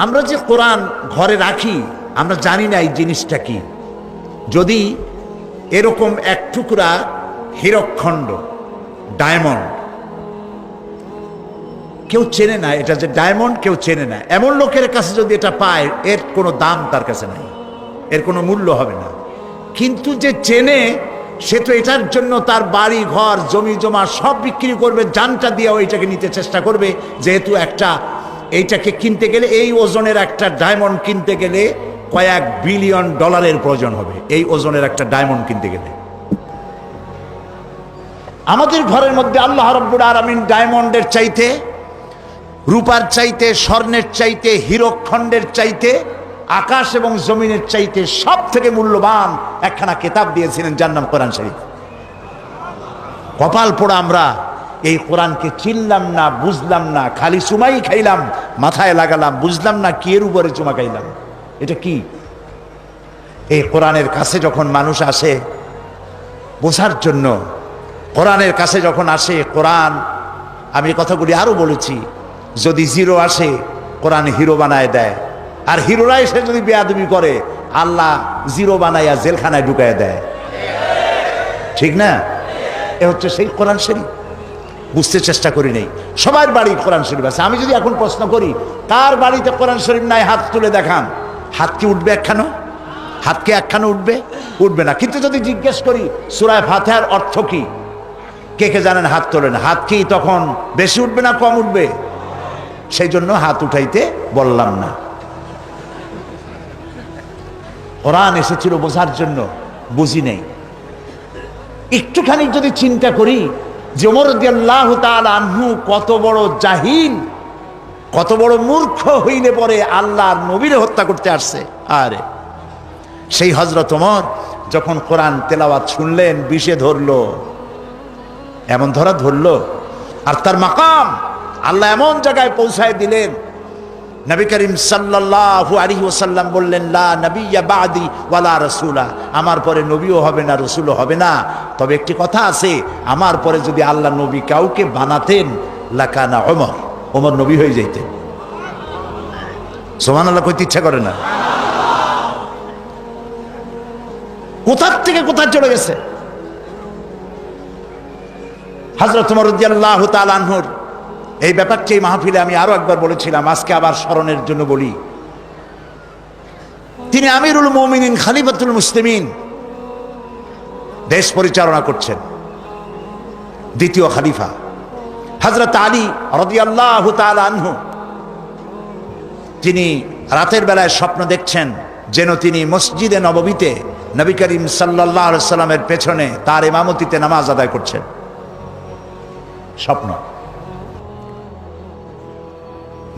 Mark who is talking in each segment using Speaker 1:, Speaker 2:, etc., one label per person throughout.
Speaker 1: আমরা যে কোরআন ঘরে রাখি আমরা জানি না এই জিনিসটা কি। যদি এরকম এক টুকরা হীরকখণ্ড, ডায়মন্ড, কেউ চেনে না এটা যে ডায়মন্ড, কেউ চেনে না, এমন লোকের কাছে যদি এটা পায় এর কোনো দাম তার কাছে নাই, এর কোনো মূল্য হবে না। কিন্তু যে চেনে সে তো এটার জন্য তার বাড়ি ঘর জমি জমা সব বিক্রি করবে, জানটা দিয়ে ওইটাকে নিতে চেষ্টা করবে। যেহেতু এইটাকে কিনতে গেলে, এই ওজনের একটা ডায়মন্ড কিনতে গেলে কয়েক বিলিয়ন ডলারের প্রয়োজন হবে, এই ওজনের একটা ডায়মন্ড কিনতে গেলে। আমাদের ঘরের মধ্যে আল্লাহ রাব্বুল আলামিন ডায়মন্ডের চাইতে, রূপার চাইতে, স্বর্ণের চাইতে, হীরকখণ্ডের চাইতে, আকাশ এবং জমিনের চাইতে সব থেকে মূল্যবান একখানা কিতাব দিয়েছিলেন, যার নাম কোরআন শরীফ। কপাল পোড়া আমরা এই কোরআনকে চিনলাম না, বুঝলাম না, খালি চুমাই খাইলাম, মাথায় লাগালাম, বুঝলাম না কি এর উপরে চুমা খাইলাম, এটা কি। এই কোরআনের কাছে যখন মানুষ আসে বোঝার জন্য, কোরআনের কাছে যখন আসে, কোরআন, আমি কথাগুলি আরো বলেছি, যদি জিরো আসে কোরআন হিরো বানায় দেয়, আর হিরোরা এসে যদি বেয়াদবি করে আল্লাহ জিরো বানাইয়া জেলখানায় ঢুকায় দেয়, ঠিক না? এ হচ্ছে সেই কোরআন শরীফ। বুঝতে চেষ্টা করি নেই, সবার বাড়ি কোরআন শরীফ আছে। আমি যদি এখন প্রশ্ন করি কার বাড়িতে কোরআন শরীফ নাই, হাত তুলে দেখান। হাত কি উঠবে একখানো? হাত কি একখানো উঠবে? উঠবে না। কিন্তু যদি জিজ্ঞেস করি সূরা ফাতিহার অর্থ কি, কে কে জানেন? হাত তোলেন। হাত কি তখন বেশি উঠবে না কম উঠবে? সেই জন্য হাত উঠাইতে বললাম না। কোরআন এসেছিল বোঝার জন্য, বুঝি নেই। একটুখানি যদি চিন্তা করি যে ওমর রাদিয়াল্লাহু তাআলা আনহু কত বড় জাহিল, কত বড় মূর্খ হইলে পরে আল্লাহর নবীরে হত্যা করতে আসছে। আরে সেই হযরত ওমর যখন কোরআন তেলাওয়াত শুনলেন, বিষে ধরলো, এমন ধরলো, আর তার মাকাম আল্লাহ এমন জায়গায় পৌঁছায় দিলেন, নবী করিম সাল্লাল্লাহু আলাইহি ওয়াসাল্লাম বললেন, লা নবিয়্যা বাদি ওয়ালা রাসূলা, আমার পরে নবীও হবে না, রাসূলও হবে না। তবে একটি কথা আছে, আমার পরে যদি আল্লাহ নবী কাউকে বানাতেন লাকানা ওমর, ওমর নবী হয়ে যাইতেন। সুবহানাল্লাহ কইতে ইচ্ছা করে না? কোথার থেকে কোথায় চলে গেছে। হযরত ওমর রাদিয়াল্লাহু তাআলা আনহুর এই ব্যাপারটি এই মাহফিলে আমি আরো একবার বলেছিলাম, আজকে আবার স্মরণের জন্য বলি। তিনি আমিরুল মুমিনিন, খলিফাতুল মুসলিমিন, দেশ পরিচালনা করছেন, দ্বিতীয় খলিফা। হযরত আলী রাদিয়াল্লাহু তাআলা আনহু তিনি রাতের বেলায় স্বপ্ন দেখছেন যেন তিনি মসজিদে নববীতে নবী করিম সাল্লাল্লাহু আলাইহি সাল্লামের পেছনে তার ইমামতিতে নামাজ আদায় করছেন। স্বপ্ন।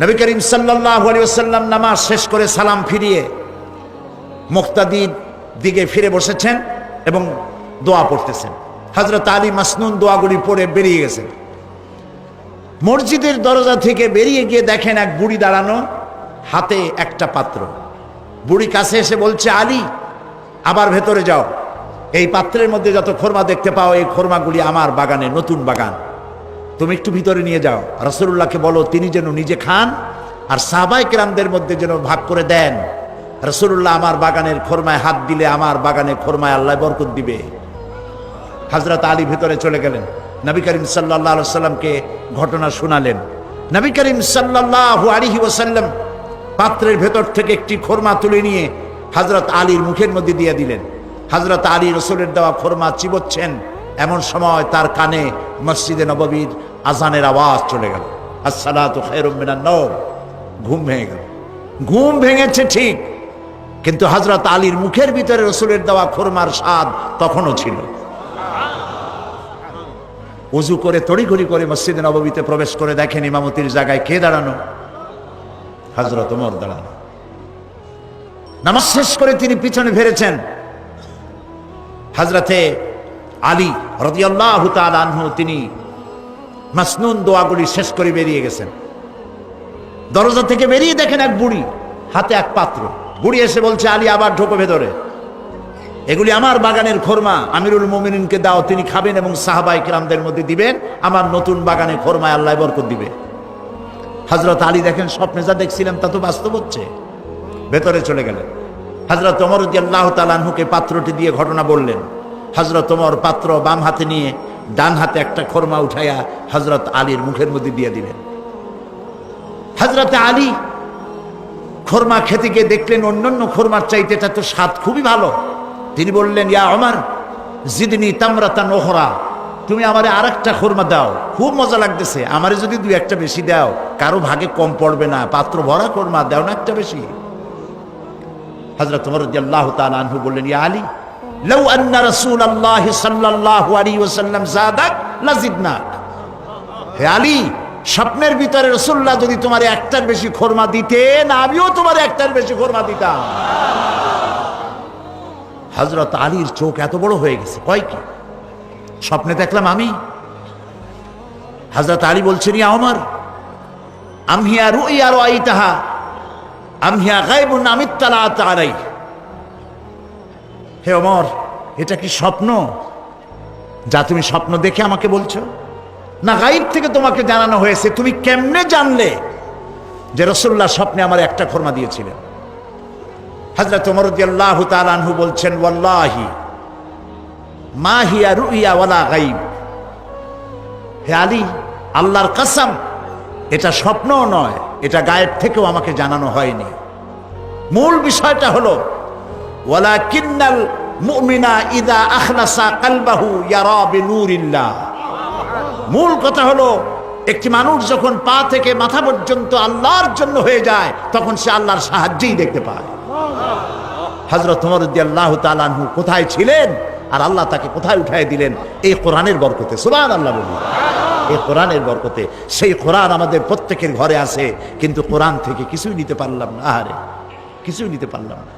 Speaker 1: নবী করিম সাল্লাল্লাহু আলাইহি ওয়াসাল্লাম নামাজ শেষ করে সালাম ফিরিয়ে মুক্তাদির দিকে ফিরে বসেছেন এবং দোয়া পড়তেছেন। হযরত আলী মাসনুন দোয়াগুলি পড়ে বেরিয়ে গেছেন। মসজিদের দরজা থেকে বেরিয়ে গিয়ে দেখেন এক বুড়ি দাঁড়ানো, হাতে একটা পাত্র। বুড়ি কাছে এসে বলছে, আলী আবার ভেতরে যাও, এই পাত্রের মধ্যে যত খোরমা দেখতে পাও এই খোরমাগুলি আমার বাগানে, নতুন বাগান, তুমি একটু ভিতরে নিয়ে যাও। রাসূলুল্লাহকে বলো তিনি যেন নিজে খান আর সাহাবায়ে কেরামদের মধ্যে যেন ভাগ করে দেন। রাসূলুল্লাহ আমার বাগানের খোরমায় হাত দিলে আমার বাগানে খোরমায় আল্লাহ বরকত দিবে। হযরত আলী ভিতরে চলে গেলেন, নবী করিম সাল্লাল্লাহু আলাইহি ওয়াসাল্লামকে ঘটনা শোনালেন। নবী করিম সাল্লাল্লাহু আলাইহি ওয়াসাল্লাম পাত্রের ভেতর থেকে একটি খোরমা তুলে নিয়ে হযরত আলীর মুখের মধ্যে দিয়ে দিলেন। হযরত আলী রাসূলের দেওয়া খোরমা চিবোচ্ছেন, এমন সময় তার কানে মসজিদে নববীর আজানের আওয়াজ চলে গেল, আসসালাতু খায়রুম মিনান নাওম। ঘুম ভেঙে গেল। ঘুম ভেঙেছে ঠিক, কিন্তু হযরত আলীর মুখের ভিতরে রাসূলের দেওয়া খোরমার স্বাদ তখনও ছিল। ওযু করে তড়িঘড়ি করে মসজিদে নববীতে প্রবেশ করে দেখেন ইমামতির জায়গায় কে দাঁড়ানো? হযরত ওমর দাঁড়ানো। নামাজ শেষ করে তিনি পিছনে ফিরেছেন। হযরতে আলী রাদিয়াল্লাহু তাআলা আনহু তিনি মাসনুন দোয়াগুলি শেষ করে বেরিয়ে গেছেন। দরজা থেকে বেরিয়ে দেখেন এক বুড়ি, হাতে এক পাত্র। বুড়ি এসে বলছে, আলী আবার ঢোকো ভেতরে, এগুলি আমার বাগানের খোরমা, আমিরুল মুমিনিনকে দাও, তিনি খাবেন এবং সাহাবায়ে কেরামদের মধ্যে দিবেন, আমার নতুন বাগানে খোরমায় আল্লাহ বরকত দিবে। হযরত আলী দেখেন স্বপ্নে যা দেখছিলাম তা তো বাস্তব হচ্ছে। ভেতরে চলে গেলেন। হযরত ওমর রাদিয়াল্লাহু তাআলা আনহুকে পাত্রটি দিয়ে ঘটনা বললেন। হযরত ওমর পাত্র বাম হাতে নিয়ে ডান হাতে একটা খোরমা উঠাইয়া হযরত আলীর মুখের মধ্যে দিয়ে দিলেন। হযরত আলী খোরমা খেতে গিয়ে দেখলেন অন্যান্য খোরমার চাইতে এটা তো স্বাদ খুবই ভালো। তিনি বললেন, ইয়া ওমর জিদনি তামরাতান উখরা, তুমি আমারে আরেকটা খোরমা দাও, খুব মজা লাগতেছে, আমারে যদি দুই একটা বেশি দাও কারো ভাগে কম পড়বে না, পাত্র ভরা খোরমা দাও না একটা বেশি। হযরত ওমর রাদিয়াল্লাহু তাআলা আনহু বললেন, ইয়া আলী লাউ আন্না রাসূলুল্লাহ সাল্লাল্লাহু আলাইহি ওয়াসাল্লাম যাদাক লাজিদনাক। হে আলী, স্বপ্নের ভিতরে রাসূলুল্লাহ যদি তোমার একটার বেশি খোরমা দিতেন আমিও তোমার একটার বেশি খোরমা দিতাম। হযরত আলীর চোখ এত বড় হয়ে গেছে, কয় কি স্বপ্নে দেখলাম আমি? হযরত আলী বলছেন, ইয়া ওমর আমহিয়া রুইয়া রাআইতাহা আমহিয়া গায়বুন আমিত্তালাত আলাই। হে ওমর, এটা কি স্বপ্ন যা তুমি স্বপ্ন দেখে আমাকে বলছো, না গায়ব থেকে তোমাকে জানানো হয়েছে? তুমি কেমনে জানলে যে রাসূলুল্লাহ স্বপ্নে আমার একটা খোরমা দিয়েছিলেন? হযরত ওমর রাদিয়াল্লাহু তাআলা আনহু বলছেন, ওয়াল্লাহি মা হিয়া রুইয়া ওয়ালা গায়ব। হে আলী, আল্লাহর কসম, এটা স্বপ্নও নয়, এটা গায়েব থেকেও আমাকে জানানো হয়নি। মূল বিষয়টা হলো ওয়ালাকিন্নাল মুমিনা ইযা আখলাসা কলবাহু ইয়ারা বিনুরিল্লাহ। মূল কথা হলো একটি মানুষ যখন পা থেকে মাথা পর্যন্ত আল্লাহর জন্য হয়ে যায় তখন সে আল্লাহর সাহায্যই দেখতে পায়। হযরত ওমর রাদিয়াল্লাহু তাআলা আনহু কোথায় ছিলেন আর আল্লাহ তাকে কোথায় উঠায় দিলেন? এই কোরআনের বরকতে। সুবহানাল্লাহ বলুন। এই কোরআনের বরকতে। সেই কোরআন আমাদের প্রত্যেকের ঘরে আছে, কিন্তু কোরআন থেকে কিছুই নিতে পারলাম না। আরে কিছুই নিতে পারলাম না।